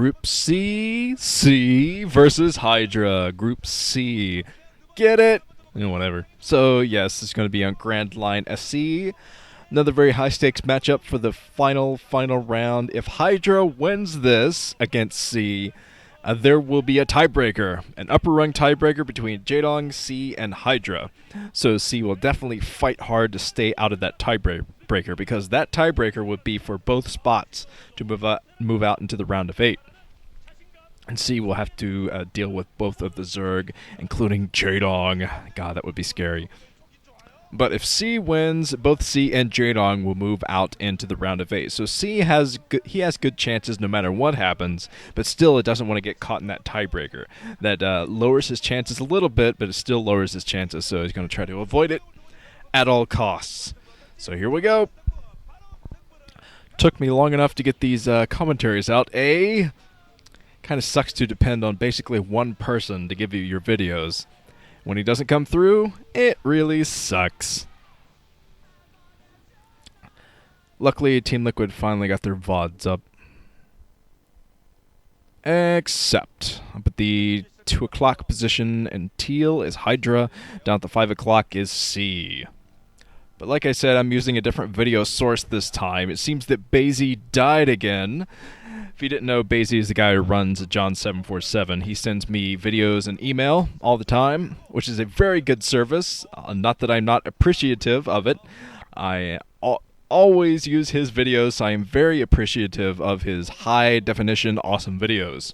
Group C, C versus Hydra. Group C. Get it? Whatever. So, yes, it's going to be on Grand Line SC. Another very high-stakes matchup for the final round. If Hydra wins this against C, there will be a tiebreaker, an upper rung tiebreaker between Jaedong, C, and Hydra. So C will definitely fight hard to stay out of that tiebreaker, because that tiebreaker would be for both spots to move out into the round of 8. And C will have to deal with both of the Zerg, including Jaedong. God, that would be scary. But if C wins, both C and Jaedong will move out into the round of 8. So C has good chances no matter what happens, but still it doesn't want to get caught in that tiebreaker. That lowers his chances a little bit, but it still lowers his chances, so he's going to try to avoid it at all costs. So here we go. Took me long enough to get these commentaries out. Kind of sucks to depend on basically one person to give you your videos. When he doesn't come through, it really sucks. Luckily, Team Liquid finally got their VODs up. Except up at the 2 o'clock position, and Teal is Hydra. Down at the 5 o'clock is C. But like I said, I'm using a different video source this time. It seems that Basie died again. If you didn't know, Basie is the guy who runs John747. He sends me videos and email all the time, which is a very good service. Not that I'm not appreciative of it. I always use his videos, so I am very appreciative of his high-definition, awesome videos.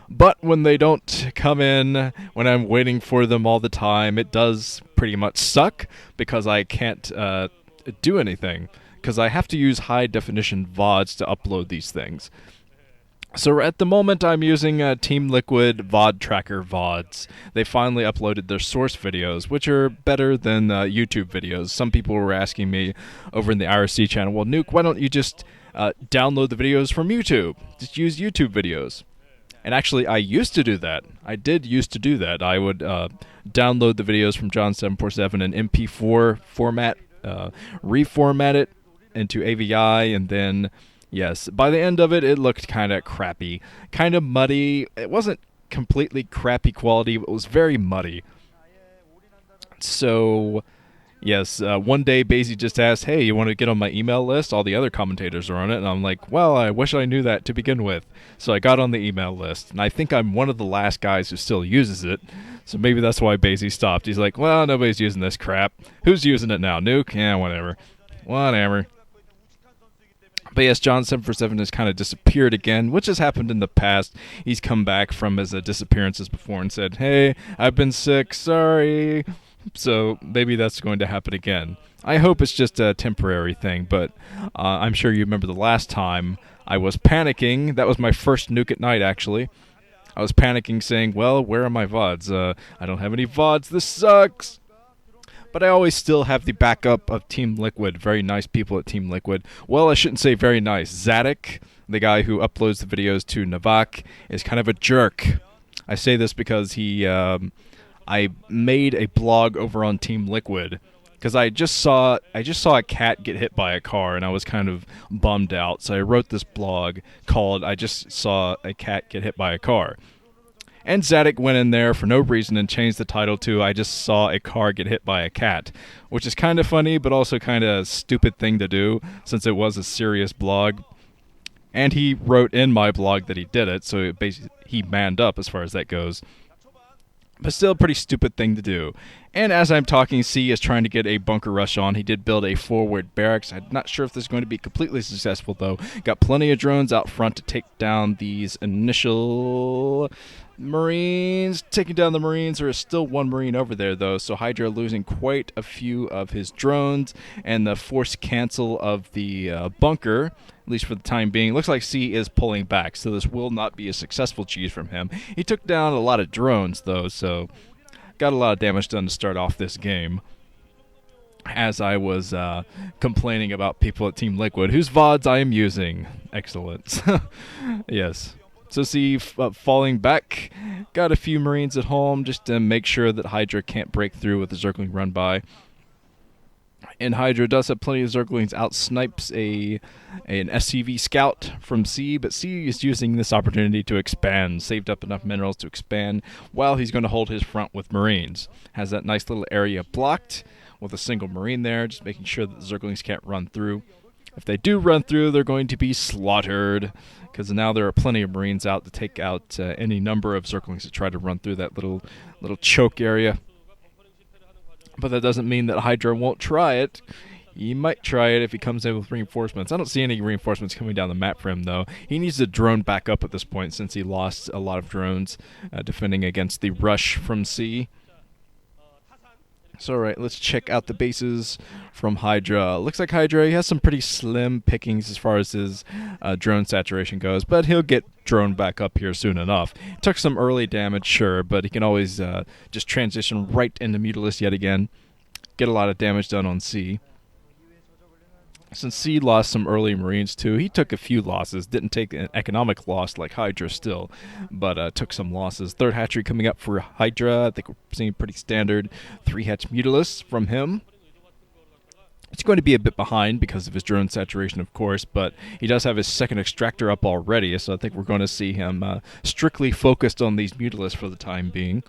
But when they don't come in, when I'm waiting for them all the time, it does pretty much suck, because I can't do anything. Because I have to use high-definition VODs to upload these things. So at the moment, I'm using Team Liquid VOD Tracker VODs. They finally uploaded their source videos, which are better than YouTube videos. Some people were asking me over in the IRC channel, well, Nuke, why don't you just download the videos from YouTube? Just use YouTube videos. And actually, I used to do that. I did used to do that. I would download the videos from John747 in MP4 format, reformat it into AVI, and then, yes, by the end of it, it looked kind of crappy, kind of muddy. It wasn't completely crappy quality, but it was very muddy. So, yes, one day Basie just asked, hey, you want to get on my email list? All the other commentators are on it, and I'm like, well, I wish I knew that to begin with. So I got on the email list, and I think I'm one of the last guys who still uses it, so maybe that's why Basie stopped. He's like, well, nobody's using this crap. Who's using it now? Nuke? Yeah, whatever. Whatever. But yes, John747 has kind of disappeared again, which has happened in the past. He's come back from his disappearances before and said, hey, I've been sick, sorry. So maybe that's going to happen again. I hope it's just a temporary thing, but I'm sure you remember the last time I was panicking. That was my first Nuke at Night, actually. I was panicking saying, well, where are my VODs? I don't have any VODs, this sucks. But I always still have the backup of Team Liquid. Very nice people at Team Liquid. Well, I shouldn't say very nice. Zadok, the guy who uploads the videos to Navak, is kind of a jerk. I say this because I made a blog over on Team Liquid because I just saw a cat get hit by a car, and I was kind of bummed out. So I wrote this blog called I Just Saw a Cat Get Hit by a Car. And Zadok went in there for no reason and changed the title to I Just Saw a Car Get Hit by a Cat, which is kind of funny, but also kind of a stupid thing to do, since it was a serious blog. And he wrote in my blog that he did it, so basically he manned up as far as that goes. But still a pretty stupid thing to do. And as I'm talking, C is trying to get a bunker rush on. He did build a forward barracks. I'm not sure if this is going to be completely successful, though. Got plenty of drones out front to take down these initial Marines. Taking down the Marines. There is still one Marine over there, though, so Hydra losing quite a few of his drones, and the forced cancel of the bunker, at least for the time being. Looks like C is pulling back, so this will not be a successful cheese from him. He took down a lot of drones, though, so got a lot of damage done to start off this game. As I was complaining about people at Team Liquid, whose VODs I am using. Excellent. Yes. So see, falling back, got a few Marines at home just to make sure that Hydra can't break through with the circling run by. And Hydra does have plenty of Zerglings, out-snipes an SCV scout from C, but C is using this opportunity to expand, saved up enough minerals to expand, while he's going to hold his front with Marines. Has that nice little area blocked with a single Marine there, just making sure that the Zerglings can't run through. If they do run through, they're going to be slaughtered, because now there are plenty of Marines out to take out any number of Zerglings that try to run through that little choke area. But that doesn't mean that Hydra won't try it. He might try it if he comes in with reinforcements. I don't see any reinforcements coming down the map for him, though. He needs to drone back up at this point since he lost a lot of drones defending against the rush from C. So, alright, let's check out the bases from Hydra. Looks like Hydra, he has some pretty slim pickings as far as his drone saturation goes, but he'll get drone back up here soon enough. Took some early damage, sure, but he can always just transition right into Mutalisk yet again. Get a lot of damage done on C. Since C lost some early Marines too, he took a few losses. Didn't take an economic loss like Hydra still, but took some losses. Third hatchery coming up for Hydra. I think we're seeing pretty standard 3-hatch Mutalisk from him. It's going to be a bit behind because of his drone saturation, of course, but he does have his second extractor up already, so I think we're going to see him strictly focused on these Mutalisks for the time being.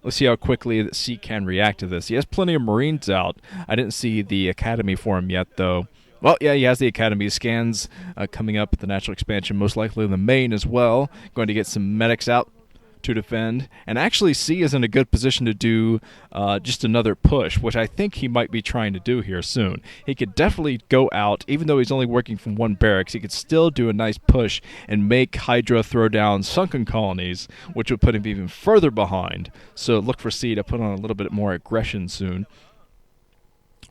Let's see how quickly that C can react to this. He has plenty of Marines out. I didn't see the Academy for him yet, though. Well, yeah, he has the Academy scans coming up at the natural expansion, most likely in the main as well. Going to get some medics out to defend. And actually, C is in a good position to do just another push, which I think he might be trying to do here soon. He could definitely go out, even though he's only working from one barracks, he could still do a nice push and make Hydra throw down sunken colonies, which would put him even further behind. So look for C to put on a little bit more aggression soon.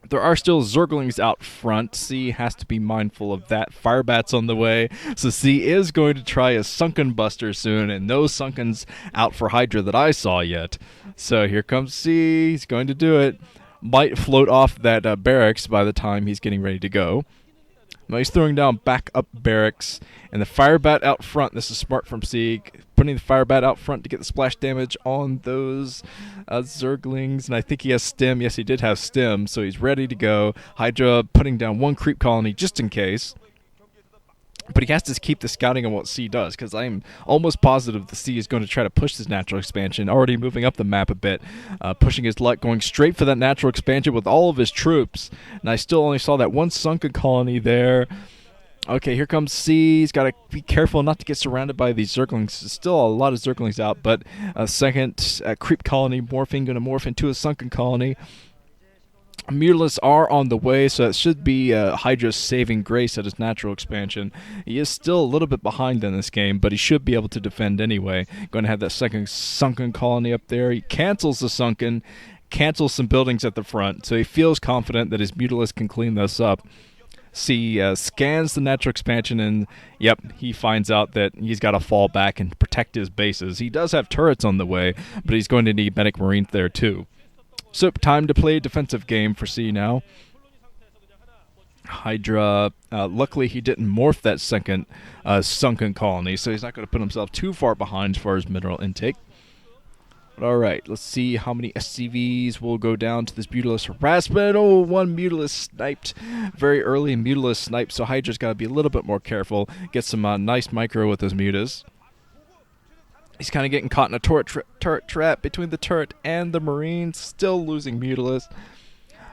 There are still Zerglings out front. C has to be mindful of that. Firebat's on the way. So C is going to try a Sunken Buster soon, and no Sunkens out for Hydra that I saw yet. So here comes C. He's going to do it. Might float off that barracks by the time he's getting ready to go. Now he's throwing down backup barracks, and the Firebat out front. This is smart from C, putting the Firebat out front to get the splash damage on those Zerglings. And I think he has stem. Yes, he did have stem, so he's ready to go. Hydra putting down one creep colony just in case. But he has to keep the scouting on what C does, because I'm almost positive the C is going to try to push this natural expansion, already moving up the map a bit, pushing his luck, going straight for that natural expansion with all of his troops. And I still only saw that one sunken colony there. Okay, here comes C. He's got to be careful not to get surrounded by these Zerglings. There's still a lot of Zerglings out, but a second creep colony going to morph into a sunken colony. Mutalisks are on the way, so it should be Hydra's saving grace at his natural expansion. He is still a little bit behind in this game, but he should be able to defend anyway. Going to have that second sunken colony up there. He cancels the sunken, cancels some buildings at the front, so he feels confident that his Mutalisk can clean this up. C scans the natural expansion, and yep, he finds out that he's got to fall back and protect his bases. He does have turrets on the way, but he's going to need medic marines there too. So, time to play a defensive game for C now. Hydra, luckily he didn't morph that second sunken colony, so he's not going to put himself too far behind as far as mineral intake. But alright, let's see how many SCVs will go down to this Mutalisk harassment. Oh, one Mutalisk sniped. Very early Mutalisk sniped, so Hydra's got to be a little bit more careful. Get some nice micro with those mutas. He's kind of getting caught in a turret trap between the turret and the Marines, still losing Mutalisks.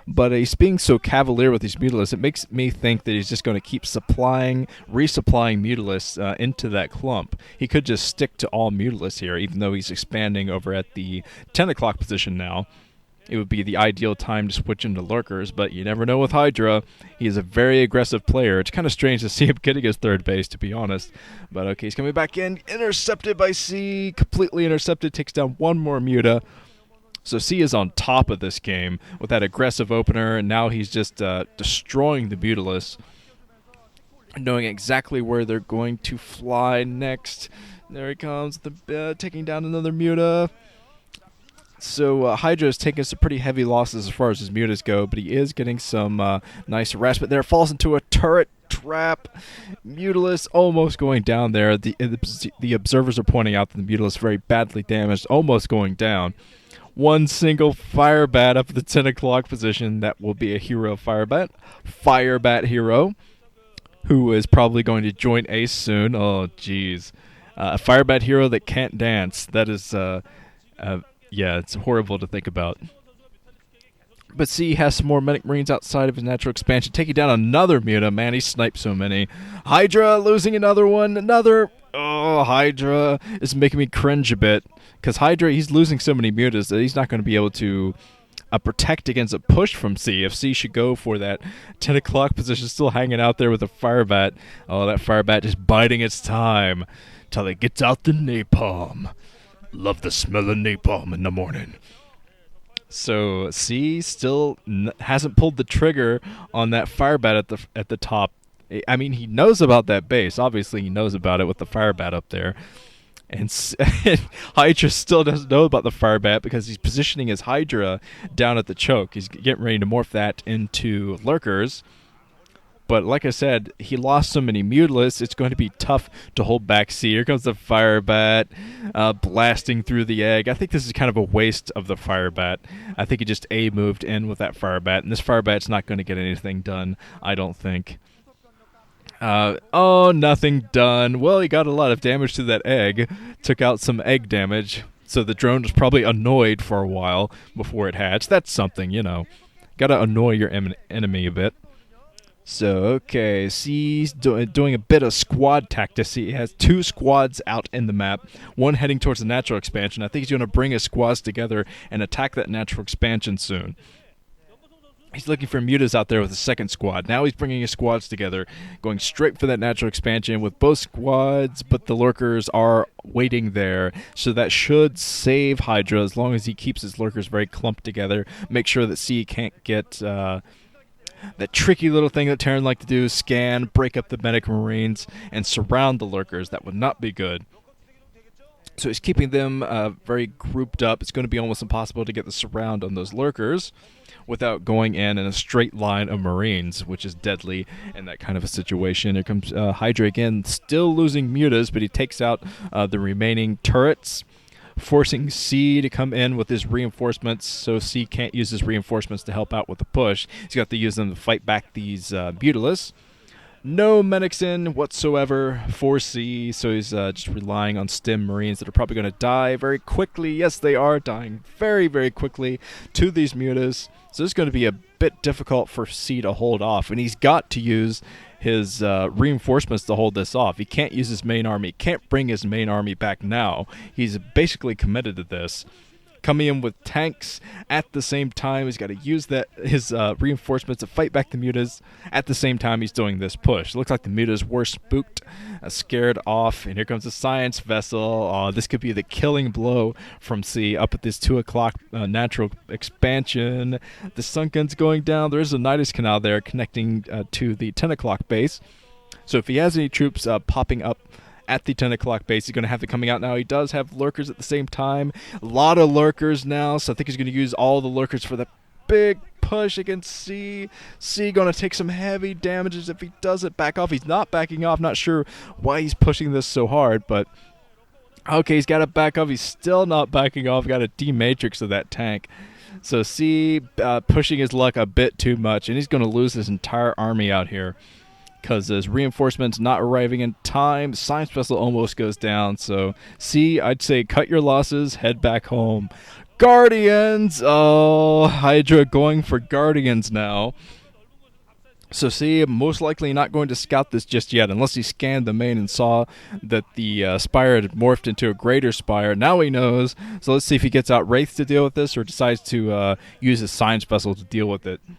But he's being so cavalier with these Mutalisks, it makes me think that he's just going to keep resupplying Mutalisks into that clump. He could just stick to all Mutalisks here, even though he's expanding over at the 10 o'clock position now. It would be the ideal time to switch into lurkers, but you never know with Hydra. He is a very aggressive player. It's kind of strange to see him getting his third base, to be honest. But okay, he's coming back in. Intercepted by C. Completely intercepted. Takes down one more Muta. So C is on top of this game with that aggressive opener, and now he's just destroying the Mutalisks, knowing exactly where they're going to fly next. There he comes, taking down another Muta. So Hydra is taking some pretty heavy losses as far as his mutas go, but he is getting some nice harassment there. Falls into a turret trap. Mutalisk almost going down there. The observers are pointing out that the Mutalisk is very badly damaged, almost going down. one single fire bat up at the 10 o'clock position. That will be a hero fire bat hero, who is probably going to join Ace soon. Oh, jeez. A fire bat hero that can't dance. That is, yeah, it's horrible to think about. But see, he has some more Medic Marines outside of his natural expansion, taking down another Muta. Man, he sniped so many. Hydra losing another one. Oh, Hydra is making me cringe a bit. Because Hydra, he's losing so many Mutas that he's not going to be able to protect against a push from C. If C should go for that 10 o'clock position, still hanging out there with a Firebat. Oh, that Firebat just biding its time till it gets out the napalm. Love the smell of napalm in the morning. So C still hasn't pulled the trigger on that Firebat at the top. I mean, he knows about that base. Obviously, he knows about it with the Firebat up there. And Hydra still doesn't know about the Firebat because he's positioning his Hydra down at the choke. He's getting ready to morph that into Lurkers. But like I said, he lost so many Mutalisks, it's going to be tough to hold back C. Here comes the Firebat blasting through the egg. I think this is kind of a waste of the Firebat. I think he just A-moved in with that Firebat, and this Firebat's not going to get anything done, I don't think. Oh, nothing done. Well, he got a lot of damage to that egg. Took out some egg damage. So the drone was probably annoyed for a while before it hatched. That's something, you know. Gotta annoy your enemy a bit. So, okay, C's doing a bit of squad tactics. He has 2 squads out in the map, one heading towards the natural expansion. I think he's going to bring his squads together and attack that natural expansion soon. He's looking for Mutas out there with a second squad. Now he's bringing his squads together, going straight for that natural expansion with both squads, but the Lurkers are waiting there. So that should save Hydra as long as he keeps his Lurkers very clumped together. Make sure that C can't get that tricky little thing that Terran like to do, scan, break up the Medic Marines, and surround the Lurkers. That would not be good. So he's keeping them very grouped up. It's going to be almost impossible to get the surround on those Lurkers without going in a straight line of Marines, which is deadly in that kind of a situation. Here comes Hydra again, still losing Mutas, but he takes out the remaining turrets, forcing C to come in with his reinforcements, so C can't use his reinforcements to help out with the push. He's got to use them to fight back these Mutalisks. No medics in whatsoever for C, so he's just relying on stim Marines that are probably going to die very quickly. Yes, they are dying very, very quickly to these Mutas. So it's going to be a bit difficult for C to hold off, and he's got to use his reinforcements to hold this off. He can't use his main army. He can't bring his main army back now. He's basically committed to this. Coming in with tanks at the same time. He's got to use his reinforcements to fight back the Mutas. At the same time, he's doing this push. It looks like the Mutas were spooked, scared off, and here comes the science vessel. This could be the killing blow from C up at this 2 o'clock natural expansion. The Sunken's going down. There is a Nidus Canal there connecting to the 10 o'clock base. So if he has any troops popping up at the 10 o'clock base, he's going to have it coming out now. He does have Lurkers at the same time. A lot of Lurkers now, so I think he's going to use all the Lurkers for the big push against C. C going to take some heavy damages if he doesn't back off. He's not backing off. Not sure why he's pushing this so hard, but okay, he's got to back off. He's still not backing off. Got a D-matrix of that tank. So C pushing his luck a bit too much, and he's going to lose his entire army out here, because his reinforcements not arriving in time. Science vessel almost goes down. So C, I'd say cut your losses, head back home. Guardians! Oh, Hydra going for Guardians now. So C, most likely not going to scout this just yet, unless he scanned the main and saw that the Spire had morphed into a greater Spire. Now he knows. So let's see if he gets out Wraith to deal with this, or decides to use his Science vessel to deal with it.